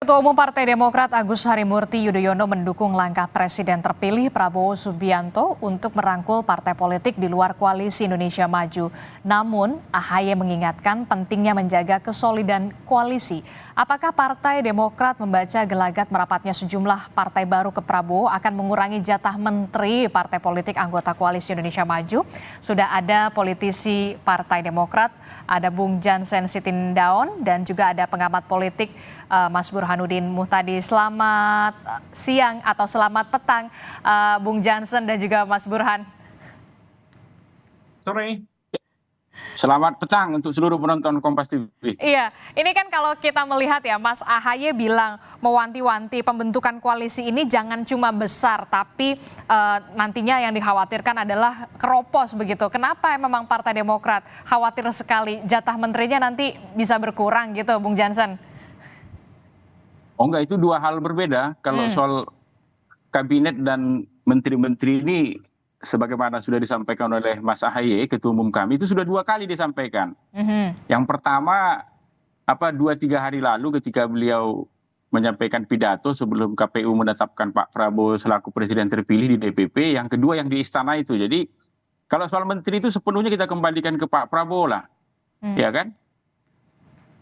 Ketua Umum Partai Demokrat Agus Harimurti Yudhoyono mendukung langkah Presiden terpilih Prabowo Subianto untuk merangkul partai politik di luar Koalisi Indonesia Maju. Namun, AHY mengingatkan pentingnya menjaga kesolidan koalisi. Apakah Partai Demokrat membaca gelagat merapatnya sejumlah partai baru ke Prabowo akan mengurangi jatah menteri partai politik anggota Koalisi Indonesia Maju? Sudah ada politisi Partai Demokrat, ada Bung Jansen Sitindaun dan juga ada pengamat politik Mas Burhanuddin Muhtadi. Selamat siang atau selamat petang Bung Jansen dan juga Mas Burhan. Sore. Selamat petang untuk seluruh penonton Kompas TV. Iya, ini kan kalau kita melihat ya, Mas AHY bilang mewanti-wanti pembentukan koalisi ini jangan cuma besar, tapi nantinya yang dikhawatirkan adalah keropos begitu. Kenapa memang Partai Demokrat khawatir sekali jatah menterinya nanti bisa berkurang gitu, Bung Jansen? Oh enggak, itu dua hal berbeda. Kalau soal kabinet dan menteri-menteri ini, sebagaimana sudah disampaikan oleh Mas AHY, Ketua Umum kami, itu sudah 2 kali disampaikan. Yang pertama, 2-3 hari lalu ketika beliau menyampaikan pidato sebelum KPU menetapkan Pak Prabowo selaku Presiden terpilih di DPP. Yang kedua yang di istana itu. Jadi kalau soal menteri itu sepenuhnya kita kembalikan ke Pak Prabowo lah. Ya kan?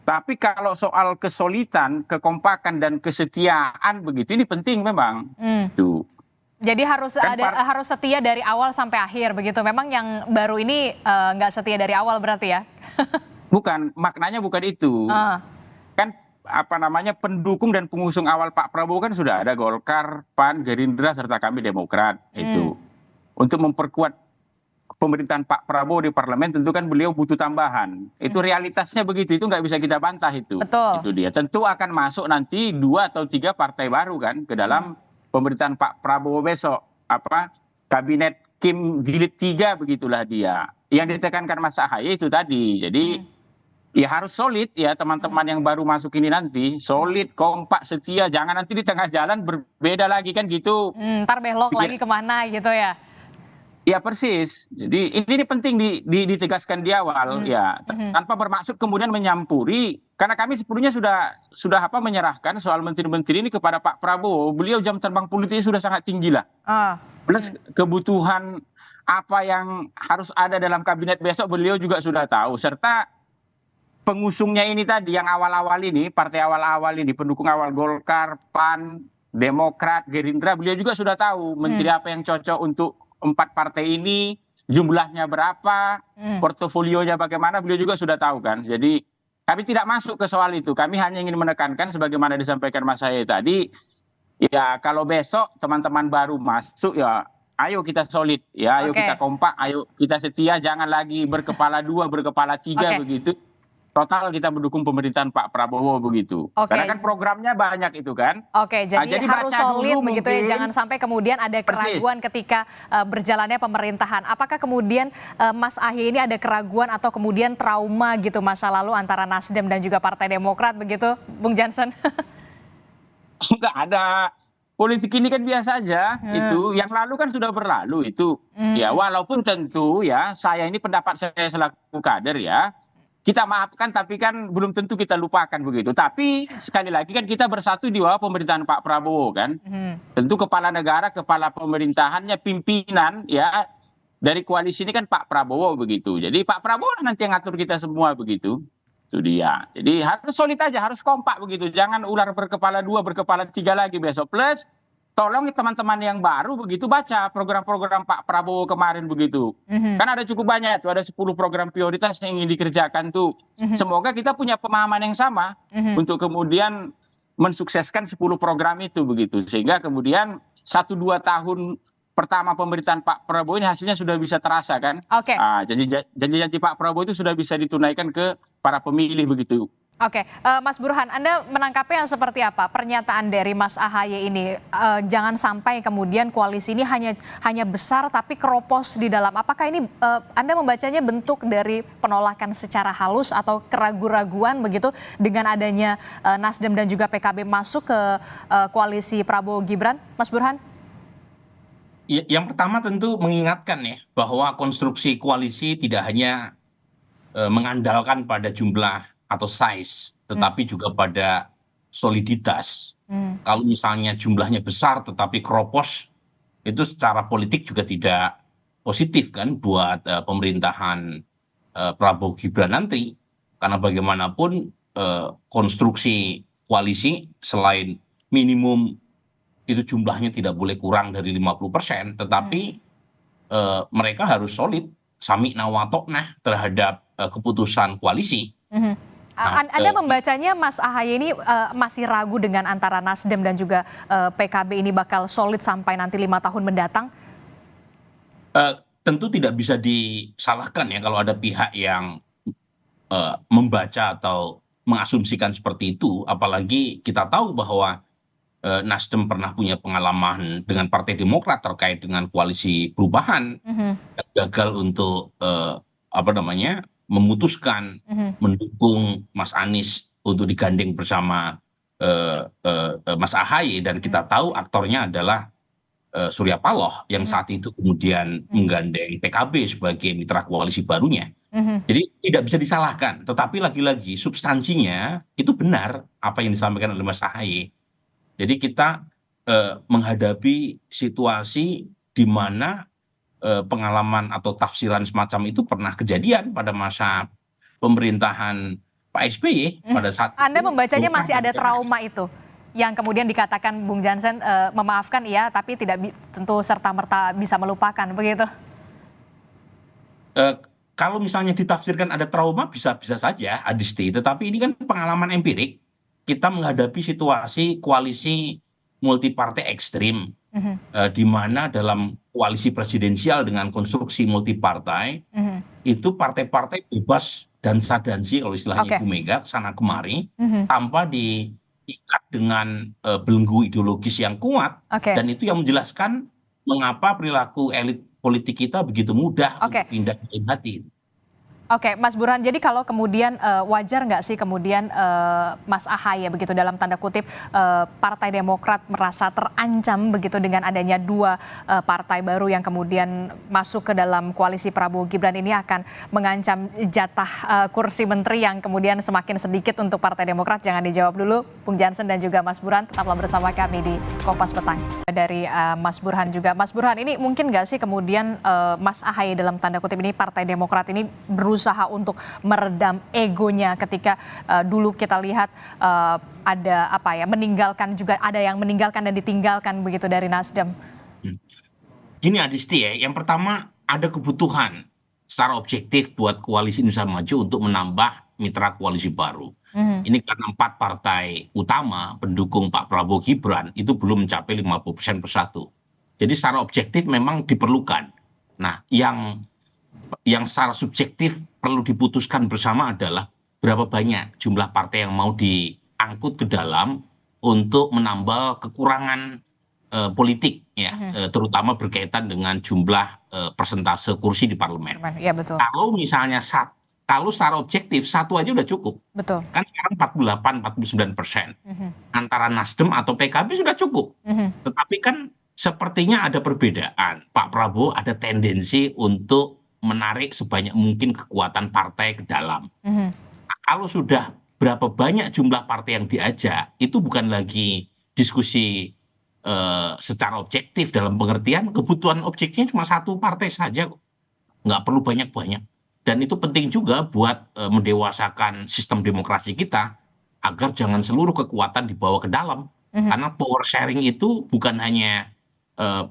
Tapi kalau soal kesolidan, kekompakan dan kesetiaan begitu, ini penting memang. Tuh. Jadi harus harus setia dari awal sampai akhir begitu. Memang yang baru ini nggak setia dari awal berarti ya? Bukan, maknanya bukan itu. Kan pendukung dan pengusung awal Pak Prabowo kan sudah ada Golkar, PAN, Gerindra serta kami Demokrat itu. Untuk memperkuat pemerintahan Pak Prabowo di parlemen tentu kan beliau butuh tambahan. Itu realitasnya begitu, itu nggak bisa kita bantah itu. Betul. Itu dia. Tentu akan masuk nanti 2 atau 3 partai baru kan ke dalam pemerintahan Pak Prabowo besok, kabinet Kim jilid 3 begitulah dia. Yang ditekankan Mas AHY itu tadi. Jadi ya harus solid ya teman-teman yang baru masuk ini nanti, solid, kompak, setia, jangan nanti di tengah jalan berbeda lagi kan gitu. Ntar belok lagi kemana gitu ya? Ya persis. Jadi ini penting ditegaskan di awal ya, tanpa bermaksud kemudian menyampuri, karena kami sepenuhnya sudah menyerahkan soal menteri-menteri ini kepada Pak Prabowo. Beliau jam terbang politiknya sudah sangat tinggi lah. Plus kebutuhan apa yang harus ada dalam kabinet besok beliau juga sudah tahu, serta pengusungnya ini tadi yang awal-awal ini, partai awal-awal ini, pendukung awal Golkar, PAN, Demokrat, Gerindra, beliau juga sudah tahu menteri apa yang cocok untuk 4 partai ini, jumlahnya berapa, portofolionya bagaimana, beliau juga sudah tahu kan. Jadi kami tidak masuk ke soal itu, kami hanya ingin menekankan sebagaimana disampaikan Mas AHY tadi, ya kalau besok teman-teman baru masuk ya ayo kita solid, ya ayo kita kompak, ayo kita setia, jangan lagi berkepala 2, berkepala 3 begitu. Total kita mendukung pemerintahan Pak Prabowo begitu. Karena kan programnya banyak itu kan. Jadi harus solid begitu ya, jangan sampai kemudian ada keraguan ketika berjalannya pemerintahan. Apakah kemudian Mas AHY ini ada keraguan atau kemudian trauma gitu masa lalu antara Nasdem dan juga Partai Demokrat begitu, Bung Jansen? Enggak ada. Politik ini kan biasa aja itu. Yang lalu kan sudah berlalu itu. Ya walaupun tentu ya saya ini pendapat saya selaku kader ya, kita maafkan tapi kan belum tentu kita lupakan begitu. Tapi sekali lagi kan kita bersatu di bawah pemerintahan Pak Prabowo kan. Tentu kepala negara, kepala pemerintahannya, pimpinan ya dari koalisi ini kan Pak Prabowo begitu. Jadi Pak Prabowo nanti yang ngatur kita semua begitu. Itu dia. Jadi harus solid aja, harus kompak begitu. Jangan ular berkepala 2, berkepala 3 lagi besok. Plus tolong teman-teman yang baru begitu baca program-program Pak Prabowo kemarin begitu. Kan ada cukup banyak tuh, ada 10 program prioritas yang ingin dikerjakan tuh. Semoga kita punya pemahaman yang sama untuk kemudian mensukseskan 10 program itu begitu. Sehingga kemudian 1-2 tahun pertama pemerintahan Pak Prabowo ini hasilnya sudah bisa terasa kan. Janji-janji Pak Prabowo itu sudah bisa ditunaikan ke para pemilih begitu. Mas Burhan, Anda menangkapnya seperti apa pernyataan dari Mas AHY ini? Jangan sampai kemudian koalisi ini hanya besar tapi keropos di dalam. Apakah ini Anda membacanya bentuk dari penolakan secara halus atau keraguan-raguan begitu dengan adanya Nasdem dan juga PKB masuk ke koalisi Prabowo Gibran, Mas Burhan? Yang pertama tentu mengingatkan ya bahwa konstruksi koalisi tidak hanya mengandalkan pada jumlah atau size, tetapi juga pada soliditas. Kalau misalnya jumlahnya besar tetapi keropos, itu secara politik juga tidak positif kan buat pemerintahan Prabowo Gibran nanti. Karena bagaimanapun konstruksi koalisi selain minimum itu jumlahnya tidak boleh kurang dari 50%, tetapi mereka harus solid, samikna wa ta'nah terhadap keputusan koalisi. Anda membacanya Mas Ahaye ini masih ragu dengan antara Nasdem dan juga PKB ini bakal solid sampai nanti 5 tahun mendatang? Tentu tidak bisa disalahkan ya kalau ada pihak yang membaca atau mengasumsikan seperti itu, apalagi kita tahu bahwa Nasdem pernah punya pengalaman dengan Partai Demokrat terkait dengan koalisi perubahan, yang gagal untuk memutuskan mendukung Mas Anies untuk digandeng bersama Mas Ahaye, dan kita tahu aktornya adalah Surya Paloh yang saat itu kemudian menggandeng PKB sebagai mitra koalisi barunya. Jadi tidak bisa disalahkan, tetapi lagi-lagi substansinya itu benar apa yang disampaikan oleh Mas Ahaye. Jadi kita menghadapi situasi di mana pengalaman atau tafsiran semacam itu pernah kejadian pada masa pemerintahan Pak SBY pada saat Anda itu, membacanya masih ada trauma itu yang kemudian dikatakan Bung Jansen memaafkan iya tapi tidak tentu serta-merta bisa melupakan begitu. Kalau misalnya ditafsirkan ada trauma bisa saja Adisti, tetapi ini kan pengalaman empirik. Kita menghadapi situasi koalisi multipartai ekstrim, di mana dalam koalisi presidensial dengan konstruksi multipartai, itu partai-partai bebas dan sadansi kalau istilahnya Ibu Mega sana kemari, tanpa diikat dengan belenggu ideologis yang kuat, dan itu yang menjelaskan mengapa perilaku elit politik kita begitu mudah untuk pindah ke hati. Oke, Mas Burhan, jadi kalau kemudian wajar nggak sih kemudian Mas Ahaye begitu dalam tanda kutip Partai Demokrat merasa terancam begitu dengan adanya 2 partai baru yang kemudian masuk ke dalam koalisi Prabowo Gibran ini akan mengancam jatah kursi menteri yang kemudian semakin sedikit untuk Partai Demokrat? Jangan dijawab dulu, Bung Jansen dan juga Mas Burhan, tetaplah bersama kami di Kompas Petang. Dari Mas Burhan juga, Mas Burhan ini mungkin nggak sih kemudian Mas Ahaye dalam tanda kutip ini Partai Demokrat ini berusaha untuk meredam egonya ketika dulu kita lihat ada meninggalkan juga ada yang meninggalkan dan ditinggalkan begitu dari Nasdem. Gini Adisti ya, yang pertama ada kebutuhan secara objektif buat koalisi Indonesia Maju untuk menambah mitra koalisi baru. Ini karena 4 partai utama pendukung Pak Prabowo Gibran itu belum mencapai 50% persatu. Jadi secara objektif memang diperlukan. Nah, yang secara subjektif perlu diputuskan bersama adalah berapa banyak jumlah partai yang mau diangkut ke dalam untuk menambal kekurangan politik ya, terutama berkaitan dengan jumlah persentase kursi di parlemen. Ya, betul. Kalau misalnya kalau secara objektif 1 aja udah cukup. Betul. Kan sekarang 48-49%. Antara Nasdem atau PKB sudah cukup. Tetapi kan sepertinya ada perbedaan. Pak Prabowo ada tendensi untuk menarik sebanyak mungkin kekuatan partai ke dalam. Nah, kalau sudah berapa banyak jumlah partai yang diajak, itu bukan lagi diskusi secara objektif dalam pengertian kebutuhan objektifnya cuma 1 partai saja kok. Nggak perlu banyak-banyak. Dan itu penting juga buat mendewasakan sistem demokrasi kita agar jangan seluruh kekuatan dibawa ke dalam. Karena power sharing itu bukan hanya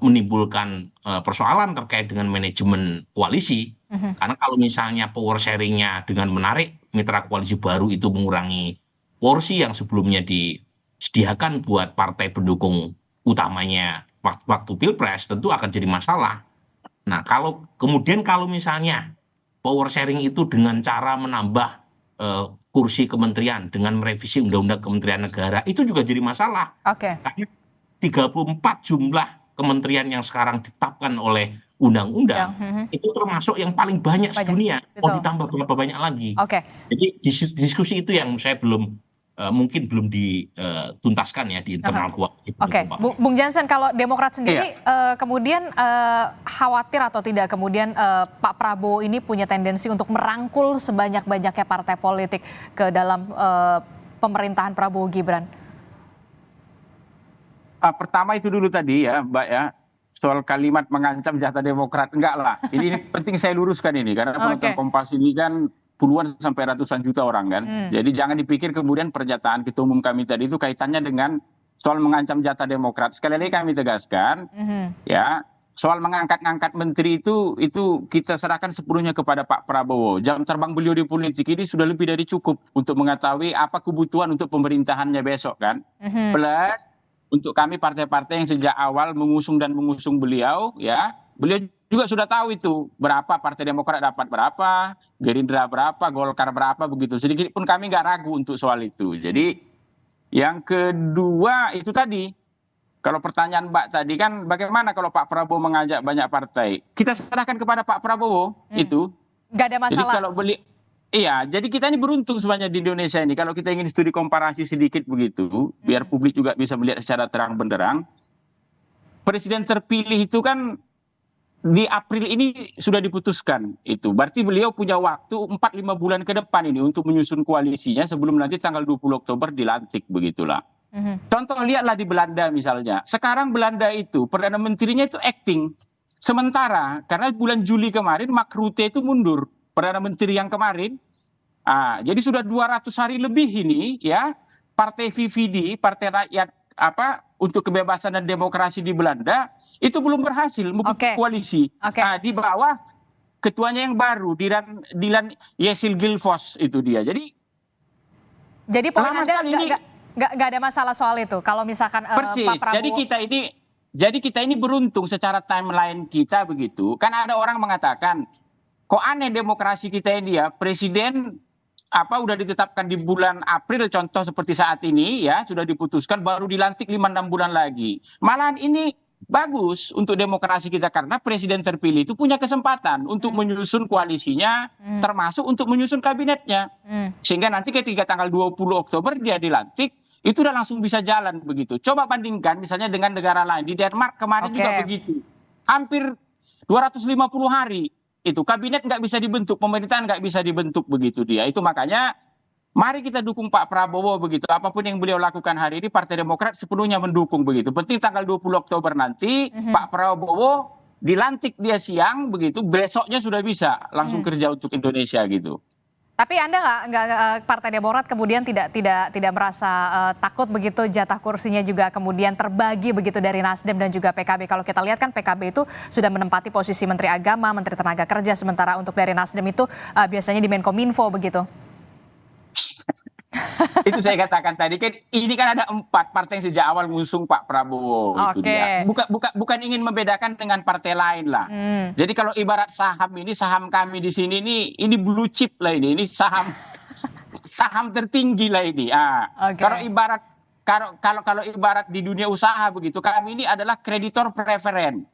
menimbulkan persoalan terkait dengan manajemen koalisi, karena kalau misalnya power sharingnya dengan menarik mitra koalisi baru itu mengurangi porsi yang sebelumnya disediakan buat partai pendukung utamanya waktu pilpres, tentu akan jadi masalah. Nah, kalau misalnya power sharing itu dengan cara menambah kursi kementerian dengan merevisi undang-undang Kementerian Negara, itu juga jadi masalah. Karena 34 jumlah kementerian yang sekarang ditetapkan oleh undang-undang itu termasuk yang paling banyak sedunia. Mau ditambah berapa banyak lagi? Jadi diskusi itu yang saya mungkin belum dituntaskan ya di internal koalisi. Bung Jansen, kalau Demokrat sendiri kemudian khawatir atau tidak kemudian Pak Prabowo ini punya tendensi untuk merangkul sebanyak-banyaknya partai politik ke dalam pemerintahan Prabowo Gibran? Pertama itu dulu tadi ya, Mbak ya, soal kalimat mengancam jatah Demokrat, enggak lah. Ini penting saya luruskan ini karena penonton Oke. Kompas ini kan puluhan sampai ratusan juta orang kan. Jadi jangan dipikir kemudian pernyataan Ketua Umum kami tadi itu kaitannya dengan soal mengancam jatah Demokrat. Sekali lagi kami tegaskan, ya, soal mengangkat-ngangkat menteri itu kita serahkan sepenuhnya kepada Pak Prabowo. Jam terbang beliau di politik ini sudah lebih dari cukup untuk mengetahui apa kebutuhan untuk pemerintahannya besok kan. Plus untuk kami partai-partai yang sejak awal mengusung beliau, ya, beliau juga sudah tahu itu berapa Partai Demokrat dapat berapa, Gerindra berapa, Golkar berapa begitu. Sedikit pun kami nggak ragu untuk soal itu. Jadi yang kedua itu tadi. Kalau pertanyaan Mbak tadi kan bagaimana kalau Pak Prabowo mengajak banyak partai? Kita serahkan kepada Pak Prabowo itu. Nggak ada Jadi masalah. kalau iya, jadi kita ini beruntung sebenarnya di Indonesia ini. Kalau kita ingin studi komparasi sedikit begitu, biar publik juga bisa melihat secara terang benderang. Presiden terpilih itu kan di April ini sudah diputuskan itu. Berarti beliau punya waktu 4-5 bulan ke depan ini untuk menyusun koalisinya sebelum nanti tanggal 20 Oktober dilantik begitulah. Contoh lihatlah di Belanda misalnya. Sekarang Belanda itu Perdana Menterinya itu acting. Sementara karena bulan Juli kemarin Mark Rutte itu mundur. Perdana Menteri yang kemarin. Jadi sudah 200 hari lebih ini ya. Partai VVD, Partai Rakyat untuk Kebebasan dan Demokrasi di Belanda itu belum berhasil membentuk koalisi. Di bawah ketuanya yang baru Dylan Yesil-Gilfos itu dia. Jadi poin Anda nggak ada masalah soal itu. Kalau misalkan persis. Pak Prabowo. Jadi kita ini beruntung secara timeline kita begitu. Kan ada orang mengatakan, kok aneh demokrasi kita ini ya, presiden udah ditetapkan di bulan April, contoh seperti saat ini ya, sudah diputuskan baru dilantik 5-6 bulan lagi. Malahan ini bagus untuk demokrasi kita karena presiden terpilih itu punya kesempatan untuk menyusun koalisinya, termasuk untuk menyusun kabinetnya. Sehingga nanti ketika tanggal 20 Oktober dia dilantik, itu udah langsung bisa jalan begitu. Coba bandingkan misalnya dengan negara lain. Di Denmark kemarin juga begitu. Hampir 250 hari itu kabinet nggak bisa dibentuk, pemerintahan nggak bisa dibentuk begitu dia. Itu makanya mari kita dukung Pak Prabowo begitu. Apapun yang beliau lakukan hari ini, Partai Demokrat sepenuhnya mendukung begitu. Penting tanggal 20 Oktober nanti Pak Prabowo dilantik dia siang begitu, besoknya sudah bisa langsung kerja untuk Indonesia gitu. Tapi Anda nggak Partai Demokrat kemudian tidak merasa takut begitu jatah kursinya juga kemudian terbagi begitu dari Nasdem dan juga PKB. Kalau kita lihat kan PKB itu sudah menempati posisi Menteri Agama, Menteri Tenaga Kerja, sementara untuk dari Nasdem itu biasanya di Menkominfo begitu. Itu saya katakan tadi kan ini kan ada 4 partai yang sejak awal mengusung Pak Prabowo itu dia. Bukan ingin membedakan dengan partai lain lah. Jadi kalau ibarat saham kami di sini ini blue chip lah ini saham tertinggi lah ini. Kalau ibarat di dunia usaha begitu, kami ini adalah kreditor preferen,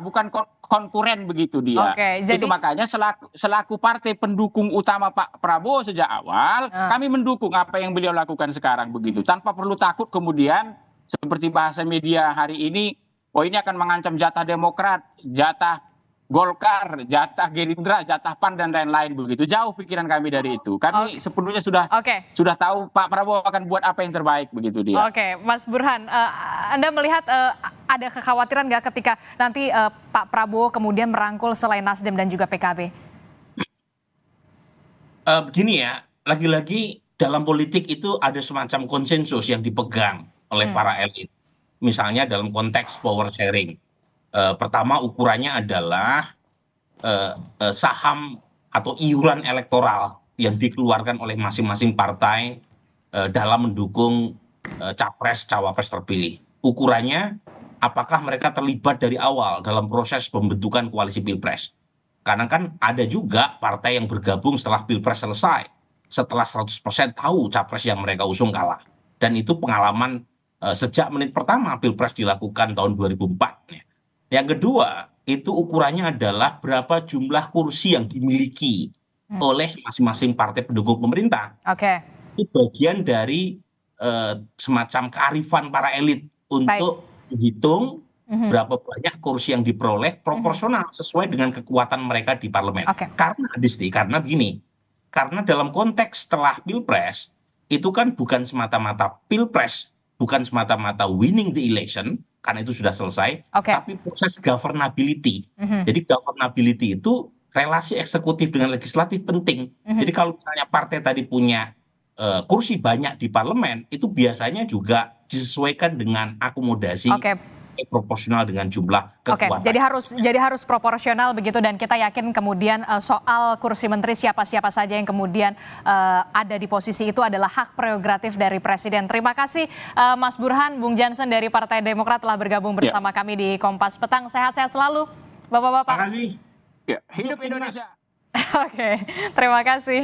bukan konkuren begitu dia. Itu makanya selaku partai pendukung utama Pak Prabowo sejak awal, kami mendukung apa yang beliau lakukan sekarang begitu, tanpa perlu takut kemudian seperti bahasa media hari ini, ini akan mengancam jatah Demokrat, jatah Golkar, jatah Gerindra, jatah PAN dan lain-lain begitu. Jauh pikiran kami dari itu. Kami sepenuhnya sudah tahu Pak Prabowo akan buat apa yang terbaik begitu dia. Mas Burhan, Anda melihat ada kekhawatiran nggak ketika nanti Pak Prabowo kemudian merangkul selain Nasdem dan juga PKB? Begini ya, lagi-lagi dalam politik itu ada semacam konsensus yang dipegang oleh para elit. Misalnya dalam konteks power sharing. Pertama ukurannya adalah saham atau iuran elektoral yang dikeluarkan oleh masing-masing partai dalam mendukung capres cawapres terpilih. Ukurannya apakah mereka terlibat dari awal dalam proses pembentukan koalisi pilpres. Karena kan ada juga partai yang bergabung setelah pilpres selesai, setelah 100% tahu capres yang mereka usung kalah. Dan itu pengalaman sejak menit pertama pilpres dilakukan tahun 2004. Yang kedua, itu ukurannya adalah berapa jumlah kursi yang dimiliki oleh masing-masing partai pendukung pemerintah. Itu bagian dari semacam kearifan para elit untuk menghitung berapa banyak kursi yang diperoleh proporsional sesuai dengan kekuatan mereka di parlemen. Karena begini, karena dalam konteks setelah pilpres, itu kan bukan semata-mata pilpres bukan semata-mata winning the election, karena itu sudah selesai, Oke. tapi proses governability. Jadi governability itu relasi eksekutif dengan legislatif penting. Jadi kalau misalnya partai tadi punya kursi banyak di parlemen, itu biasanya juga disesuaikan dengan akomodasi Oke. proporsional dengan jumlah Oke, kekuatan. jadi harus proporsional begitu, dan kita yakin kemudian soal kursi menteri siapa-siapa saja yang kemudian ada di posisi itu adalah hak prerogatif dari presiden. Terima kasih Mas Burhan, Bung Jansen dari Partai Demokrat telah bergabung bersama kami di Kompas Petang. Sehat-sehat selalu, Bapak-bapak. Terima kasih. Ya, hidup Indonesia. Oke, terima kasih.